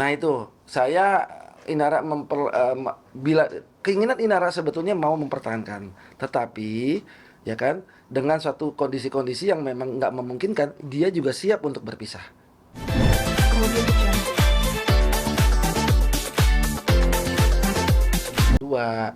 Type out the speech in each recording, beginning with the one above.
Nah itu saya Inara bila keinginan Inara sebetulnya mau mempertahankan, tetapi ya kan dengan suatu kondisi-kondisi yang memang nggak memungkinkan, dia juga siap untuk berpisah. Oh gitu. Dua,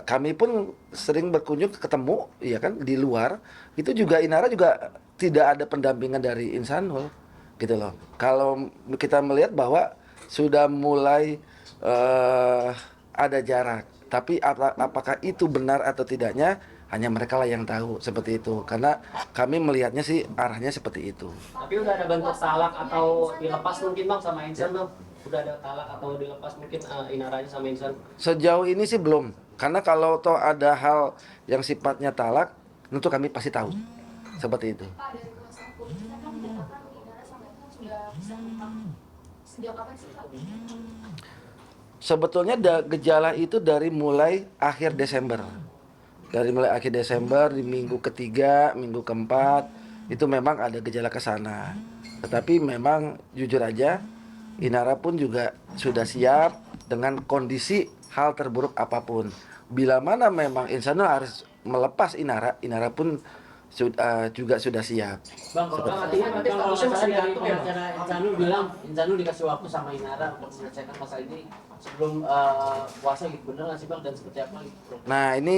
kami pun sering berkunjung ketemu, ya kan di luar itu juga Inara juga tidak ada pendampingan dari Insanul, gitu loh. Kalau kita melihat bahwa sudah mulai eh, ada jarak, tapi apakah itu benar atau tidaknya hanya mereka lah yang tahu seperti itu. Karena kami melihatnya sih arahnya seperti itu. Tapi udah ada bentuk talak atau dilepas mungkin bang sama Insan bang? Udah ada talak atau dilepas mungkin Inaranya sama Insan? Sejauh ini sih belum, karena kalau toh ada hal yang sifatnya talak, tentu kami pasti tahu seperti itu. Pak, dari kuasa hukum kita kan menyatakan Inara sama Intan sudah bisa tetap. Sejak kapan sih Pak? Sebetulnya gejala itu dari mulai akhir Desember. Dari mulai akhir Desember di minggu ketiga, minggu keempat itu memang ada gejala ke sana. Tetapi memang jujur aja Inara pun juga sudah siap dengan kondisi hal terburuk apapun. Bila mana memang Insanul harus melepas Inara, Inara pun juga sudah siap. Bang, kalau bang artinya berarti statusnya masih digantung ya bang? Karena Insanul bilang, Insanul dikasih waktu sama Inara untuk menyelesaikan masalah ini sebelum puasa gitu, bener nggak sih bang? Dan seperti apa gitu? Nah ini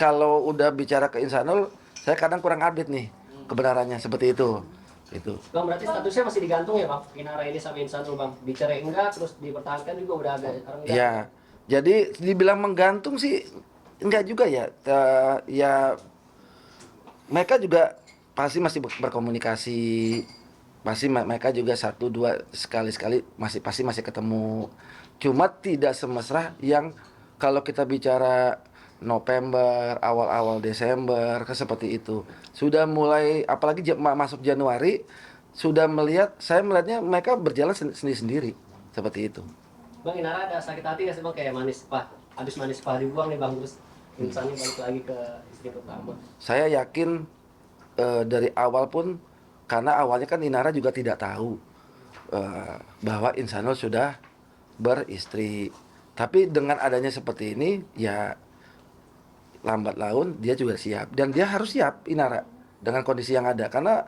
kalau udah bicara ke Insanul, saya kadang kurang update nih kebenarannya seperti itu. Itu. Bang, berarti statusnya masih digantung ya bang? Inara ini sama Insanul bang? Dicerai enggak, terus dipertahankan juga udah agak enggak? Ya, jadi dibilang menggantung sih enggak juga ya. Ya mereka juga pasti masih berkomunikasi, pasti mereka juga satu dua sekali pasti masih ketemu. Cuma tidak semesra yang kalau kita bicara November, awal-awal Desember, seperti itu. Sudah mulai, apalagi masuk Januari, saya melihatnya mereka berjalan sendiri-sendiri, seperti itu. Bang, Inara ada sakit hati nggak sih bang? Kayak manis pak, habis manis pak dibuang nih bang, terus Insannya balik lagi ke istri pertama. Saya yakin dari awal pun, karena awalnya kan Inara juga tidak tahu bahwa Insanul sudah beristri. Tapi dengan adanya seperti ini, ya lambat laun dia juga siap. Dan dia harus siap, Inara, dengan kondisi yang ada. Karena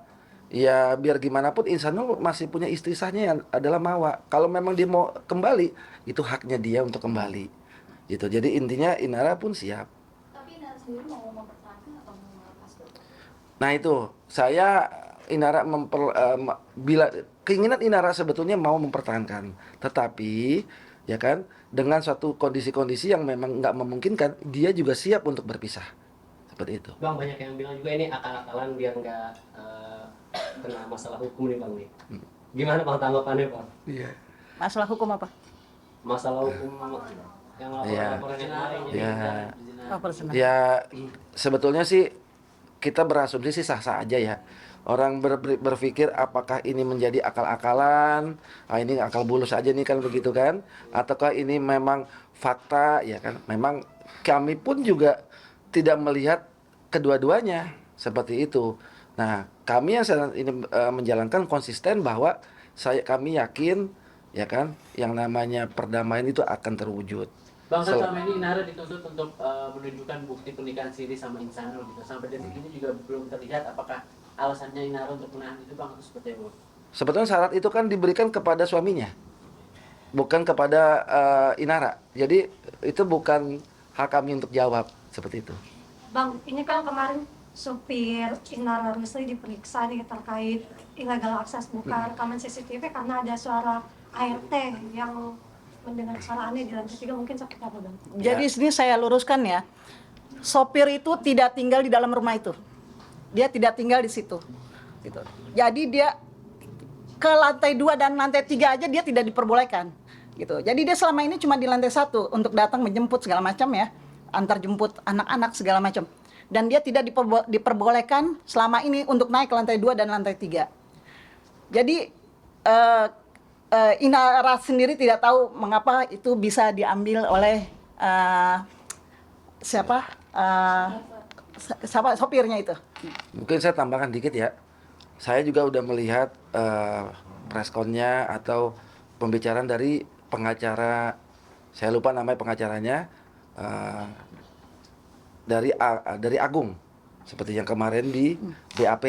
ya biar gimana pun Insanul masih punya istri sahnya yang adalah Mawa. Kalau memang dia mau kembali, itu haknya dia untuk kembali. Gitu. Jadi intinya Inara pun siap. Tapi Inara sendiri mau mempertahankan atau mau melepas Pak? Nah itu, saya Inara bila keinginan Inara sebetulnya mau mempertahankan, tetapi ya kan dengan suatu kondisi-kondisi yang memang nggak memungkinkan, dia juga siap untuk berpisah, seperti itu. Bang, banyak yang bilang juga ini akal-akalan biar nggak kena masalah hukum nih bang nih. Gimana bang tanggapannya bang? Iya. Masalah hukum apa? Masalah hukum yang Iya. laporan yang lain. Ya, Oh, personal. ya sebetulnya sih kita berasumsi sih sah-sah aja ya. Orang berpikir apakah ini menjadi akal-akalan, ini akal bulus aja nih kan begitu kan? Ataukah ini memang fakta ya kan? Memang kami pun juga tidak melihat kedua-duanya seperti itu. Nah, kami yang saat ini menjalankan konsisten bahwa kami yakin ya kan, yang namanya perdamaian itu akan terwujud. Bang, kan selama ini Inara dituntut untuk menunjukkan bukti pernikahan siri sama Insanul gitu. Sampai detik ini juga belum terlihat apakah alasannya Inara untuk menahan itu bang atau seperti apa? Sebetulnya syarat itu kan diberikan kepada suaminya, bukan kepada Inara. Jadi itu bukan hak kami untuk jawab seperti itu. Bang, ini kan kemarin supir Inara Rusli diperiksa nih terkait illegal access buka rekaman CCTV karena ada suara ART yang mendengar suara aneh di lantai 3, mungkin seperti apa Bang? Jadi sini saya luruskan ya. Sopir itu tidak tinggal di dalam rumah itu. Dia tidak tinggal di situ. Gitu. Jadi dia ke lantai 2 dan lantai 3 aja dia tidak diperbolehkan. Gitu. Jadi dia selama ini cuma di lantai 1 untuk datang menjemput segala macam ya. Antar jemput anak-anak segala macam. Dan dia tidak diperbolehkan selama ini untuk naik ke lantai 2 dan lantai 3. Jadi Inara sendiri tidak tahu mengapa itu bisa diambil oleh siapa sopirnya itu. Mungkin saya tambahkan dikit ya. Saya juga udah melihat preskonnya atau pembicaraan dari pengacara, saya lupa namanya pengacaranya, dari Agung, seperti yang kemarin di BAP,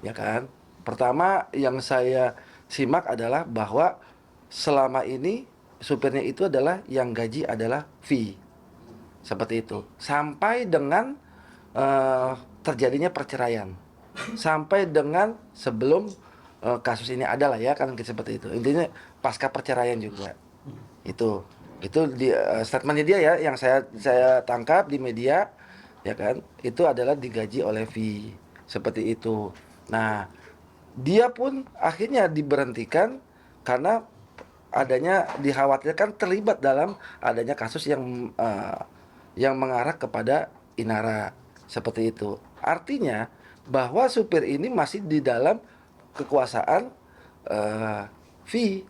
ya kan. Pertama yang saya simak adalah bahwa selama ini supirnya itu adalah yang gaji adalah fee, seperti itu, sampai dengan terjadinya perceraian, sampai dengan sebelum kasus ini adalah ya kan seperti itu. Intinya pasca perceraian juga. Itu di statementnya dia ya yang saya tangkap di media, ya kan, itu adalah digaji oleh fee, seperti itu. Nah, dia pun akhirnya diberhentikan karena adanya dikhawatirkan terlibat dalam adanya kasus yang mengarah kepada Inara, seperti itu. Artinya bahwa supir ini masih di dalam kekuasaan fee.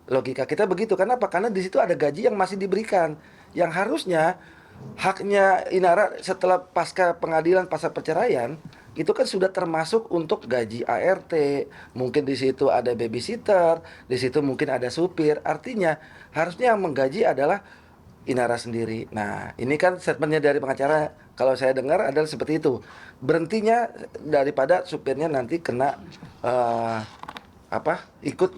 Logika kita begitu. Kenapa? Karena di situ ada gaji yang masih diberikan, yang harusnya haknya Inara setelah pasca pengadilan, pasca perceraian, itu kan sudah termasuk untuk gaji ART, mungkin di situ ada babysitter, di situ mungkin ada supir. Artinya harusnya yang menggaji adalah Inara sendiri. Nah, ini kan statementnya dari pengacara, kalau saya dengar adalah seperti itu. Berhentinya daripada supirnya nanti kena ikut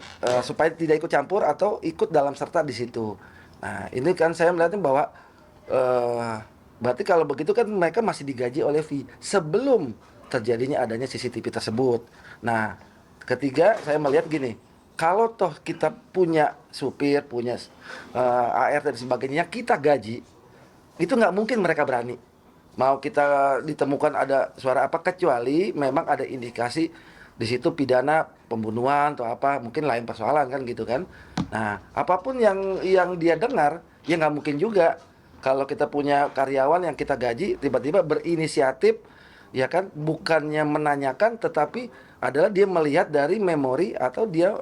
supaya tidak ikut campur atau ikut dalam serta di situ. Nah, ini kan saya melihatnya bahwa berarti kalau begitu kan mereka masih digaji oleh fee sebelum terjadinya adanya CCTV tersebut. Nah, ketiga saya melihat gini, kalau toh kita punya supir, punya ART dan sebagainya, kita gaji, itu nggak mungkin mereka berani. Mau kita ditemukan ada suara apa, kecuali memang ada indikasi di situ pidana pembunuhan atau apa, mungkin lain persoalan kan gitu kan. Nah, apapun yang dia dengar, ya nggak mungkin juga kalau kita punya karyawan yang kita gaji tiba-tiba berinisiatif, ya kan, bukannya menanyakan tetapi adalah dia melihat dari memori atau dia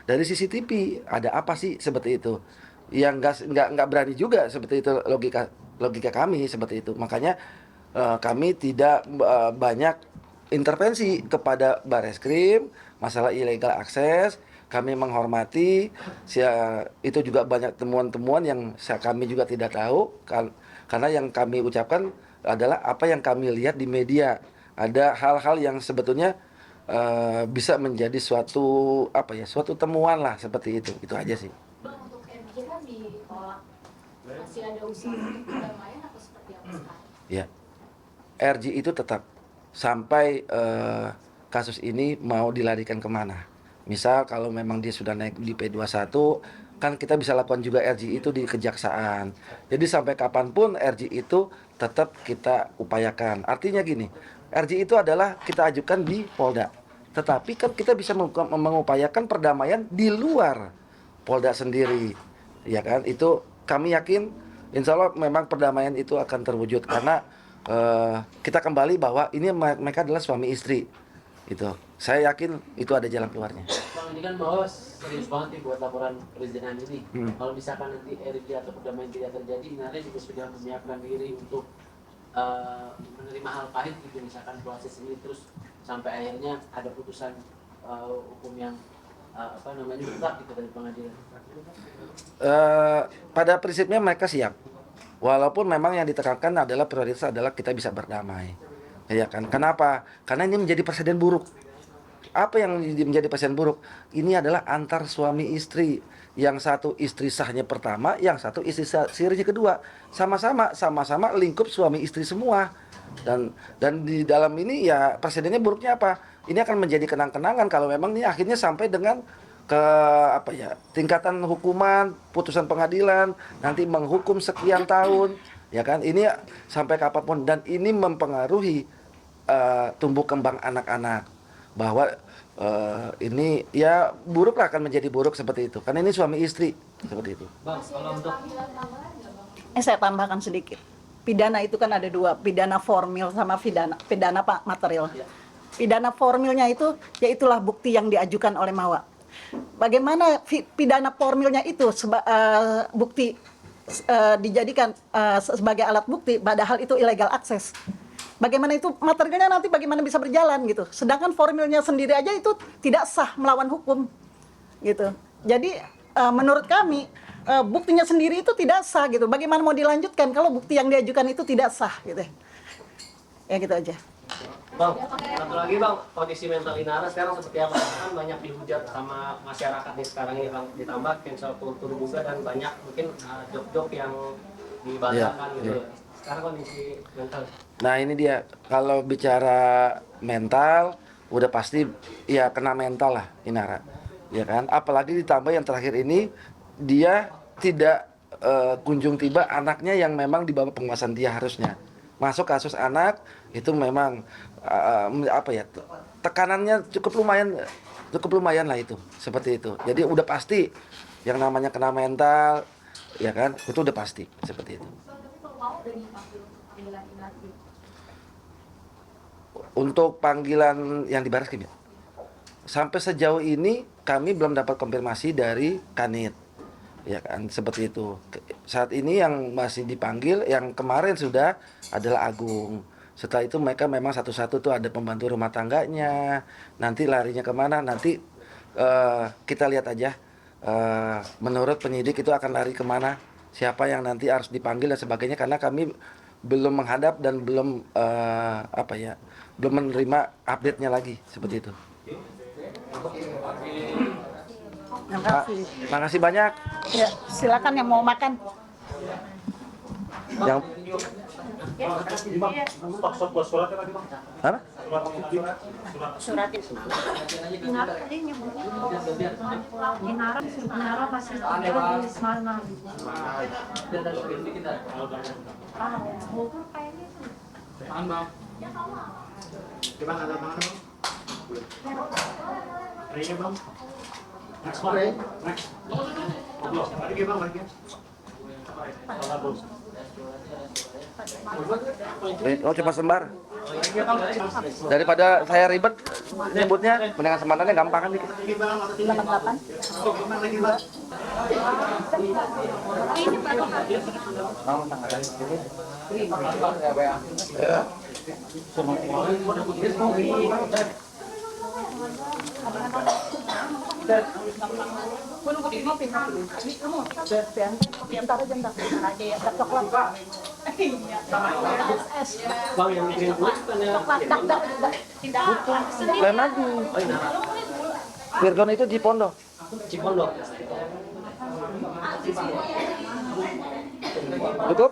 dari CCTV ada apa sih, seperti itu. Yang nggak berani juga, seperti itu logika kami, seperti itu. Makanya kami tidak banyak intervensi kepada Bareskrim masalah illegal akses. Kami menghormati, itu juga banyak temuan-temuan yang kami juga tidak tahu, karena yang kami ucapkan adalah apa yang kami lihat di media. Ada hal-hal yang sebetulnya bisa menjadi suatu temuan lah, seperti itu aja sih. Bang, untuk MJ kan ditolak, masih ada usaha untuk perdamaian atau seperti apa sekarang? Ya, RJ itu tetap sampai kasus ini mau dilarikan kemana. Misal kalau memang dia sudah naik di P21, kan kita bisa lakukan juga RJ itu di kejaksaan. Jadi sampai kapanpun RJ itu tetap kita upayakan. Artinya gini, RJ itu adalah kita ajukan di Polda. Tetapi kan kita bisa mengupayakan perdamaian di luar Polda sendiri. Ya kan? Itu kami yakin insya Allah memang perdamaian itu akan terwujud. Karena kita kembali bahwa ini mereka adalah suami istri. Itu. Saya yakin itu ada jalan keluarnya. Bang, ini kan bahwa serius banget nih buat laporan perizinan ini. Kalau misalkan nanti RJ atau perdamaian tidak terjadi, Inara juga sudah menyiapkan diri untuk menerima hal pahit gitu, misalkan proses ini terus sampai akhirnya ada putusan hukum yang tetap gitu dari pengadilan. Pada prinsipnya mereka siap. Walaupun memang yang ditekankan adalah prioritas adalah kita bisa berdamai. Ya kan? Kenapa? Karena ini menjadi presiden buruk. Apa yang menjadi presiden buruk? Ini adalah antar suami istri. Yang satu istri sahnya pertama, yang satu istri sirinya kedua. Sama-sama lingkup suami istri semua. Dan di dalam ini ya presidennya buruknya apa? Ini akan menjadi kenang-kenangan kalau memang ini akhirnya sampai dengan ke tingkatan hukuman, putusan pengadilan, nanti menghukum sekian tahun, ya kan? Ini sampai kapanpun, dan ini mempengaruhi tumbuh kembang anak-anak, bahwa ini ya buruk lah, akan menjadi buruk seperti itu. Karena ini suami istri seperti itu. Bang, kalau untuk Saya tambahkan sedikit. Pidana itu kan ada dua, pidana formil sama pidana material. Pidana formilnya itu yaitulah bukti yang diajukan oleh Mawa. Bagaimana pidana formilnya itu bukti dijadikan sebagai alat bukti, padahal itu illegal akses. Bagaimana itu materialnya nanti bagaimana bisa berjalan gitu. Sedangkan formilnya sendiri aja itu tidak sah melawan hukum gitu. Jadi menurut kami buktinya sendiri itu tidak sah gitu. Bagaimana mau dilanjutkan kalau bukti yang diajukan itu tidak sah gitu. Ya gitu aja. Bang, satu lagi Bang, kondisi mental Inara sekarang seperti apa? Kan banyak dihujat sama masyarakat nih sekarang ini Bang, ditambah cancel kultur juga dan banyak mungkin job-job yang dibanggakan Iya, gitu. iya. Sekarang kondisi mental. Nah ini dia, kalau bicara mental, udah pasti ya kena mental lah Inara, ya kan? Apalagi ditambah yang terakhir ini, dia tidak kunjung tiba anaknya yang memang di bawah penguasaan dia harusnya. Masuk kasus anak, itu memang apa ya, tekanannya cukup lumayan lah itu, seperti itu. Jadi udah pasti yang namanya kena mental, ya kan? Itu udah pasti, seperti itu. Tapi kalau mau udah dipanggil untuk panggilan lagi. Untuk panggilan yang di Barreskrim ya, sampai sejauh ini kami belum dapat konfirmasi dari Kanit, ya kan, seperti itu. Saat ini yang masih dipanggil, yang kemarin sudah adalah Agung. Setelah itu mereka memang satu-satu tuh ada pembantu rumah tangganya, nanti larinya kemana, nanti kita lihat aja. Menurut penyidik itu akan lari kemana, siapa yang nanti harus dipanggil dan sebagainya, karena kami belum menghadap dan belum belum menerima update-nya lagi, seperti itu. Terima kasih. Makasih banyak. Ya, silakan yang mau makan. Yang apa? Inara tadi nyebut Inara masih tinggal di mana? Bogor kayaknya. Oh, cuma sembar. Daripada saya ribet nyebutnya, mendingan sempatannya gampang kan dikit. 88. Bang yang mikirin gue bukannya Lain lagi. Virgon itu di Pondok. Cipondok. Cukup?